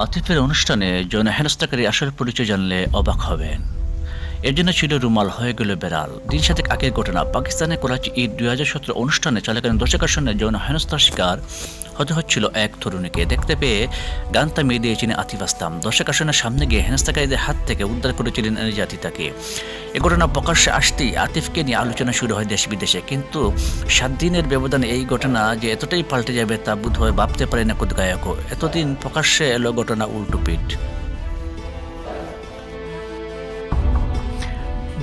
আতিফের অনুষ্ঠানে যৌন হেনস্থাকারী আসল পরিচয় জানলে অবাক হবেন। এর জন্য ছিল রুমাল, হয়ে গেল বেড়াল। দিন সাতেক আগের ঘটনা, পাকিস্তানের করাচি ঈদ 2017 অনুষ্ঠানে চলাকালীন দর্শকের সামনে যৌন হেনস্থার শিকার হতে হচ্ছিল এক তরুণীকে। দেখতে পেয়ে গান থামিয়ে দিয়েছিলেন আতিফ আসলাম। দর্শক আসনের সামনে গিয়ে হেনস্থাকারীদের হাত থেকে উদ্ধার করেছিলেন নির্যাতিতাকে। এ ঘটনা প্রকাশ্যে আসতেই আতিফকে নিয়ে আলোচনা শুরু হয় দেশ বিদেশে। কিন্তু 7 দিনের ব্যবধানে এই ঘটনা যে এতটাই পাল্টে যাবে তা বোধহয় ভাবতে পারে না খোদ গায়কও। এতদিন প্রকাশ্যে এলো ঘটনা উল্টোপিঠ।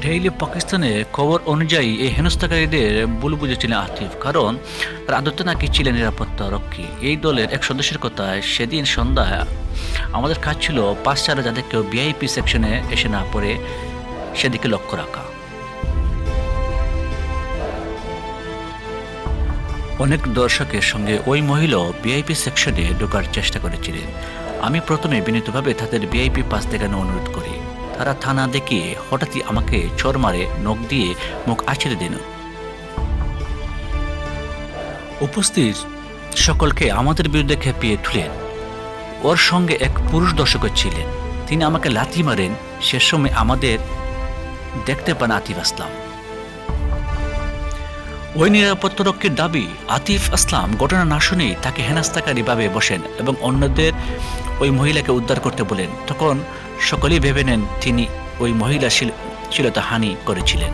ডেইলি পাকিস্তানে খবর অনুযায়ী এই হেনস্থাকারীদের ভুল বুঝেছিলেন আতিফ, কারণ তার আদতে নাকি ছিলেন নিরাপত্তা রক্ষী। এই দলের এক সদস্যের কথায়, সেদিন সন্ধ্যায় আমাদের কাজ ছিল পাঁচ ছাড়া যাদের কেউ ভিআইপি সেকশনে এসে না পড়ে সেদিকে লক্ষ্য রাখা। অনেক দর্শকের সঙ্গে ওই মহিলাও ভিআইপি সেকশনে ঢোকার চেষ্টা করেছিলেন। আমি প্রথমে বিনীতভাবে তাদের ভিআইপি পাস দেখানো অনুরোধ করি। তারা থানা দেখিয়ে হঠাৎই আমাকে চড় মারে, নখ দিয়ে মুখ আছড়ে দিল। উপস্থিত সকলকে আমাদের বিরুদ্ধে খেপিয়ে তুলেন। ওর সঙ্গে এক পুরুষ দর্শক ছিলেন, তিনি আমাকে লাথি মারেন। সে সময় আমাদের দেখতে পান আতিফ আসলাম। ওই নিরাপত্তারক্ষীর দাবি, আতিফ আসলাম ঘটনা না শুনেই তাকে হেনস্থাকারী ভাবে বসেন এবং অন্যদের ওই মহিলাকে উদ্ধার করতে বলেন। তখন সকলেই ভেবে নেন তিনি ওই মহিলা শ্লীলতাহানি করেছিলেন।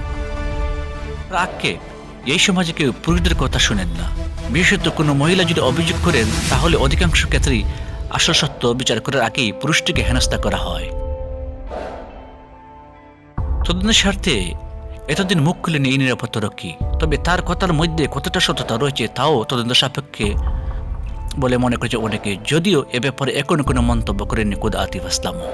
আক্ষেপ, এই সমাজে কেউ পুরুষদের কথা শোনেন না। বিশেষত কোনো মহিলা যদি অভিযোগ করেন, তাহলে অধিকাংশ ক্ষেত্রেই আসল সত্য বিচার করার আগেই পুরুষটিকে হেনস্থা করা হয়। তদন্তের স্বার্থে এতদিন মুখ খুলেন এই নিরাপত্তারক্ষী, তবে তার কথার মধ্যে কতটা সত্যতা রয়েছে তাও তদন্ত সাপেক্ষে বলে মনে করেছে অনেকে, যদিও এ ব্যাপারে এখনো কোনো মন্তব্য করেননি খোদ আতিফ আসলামও।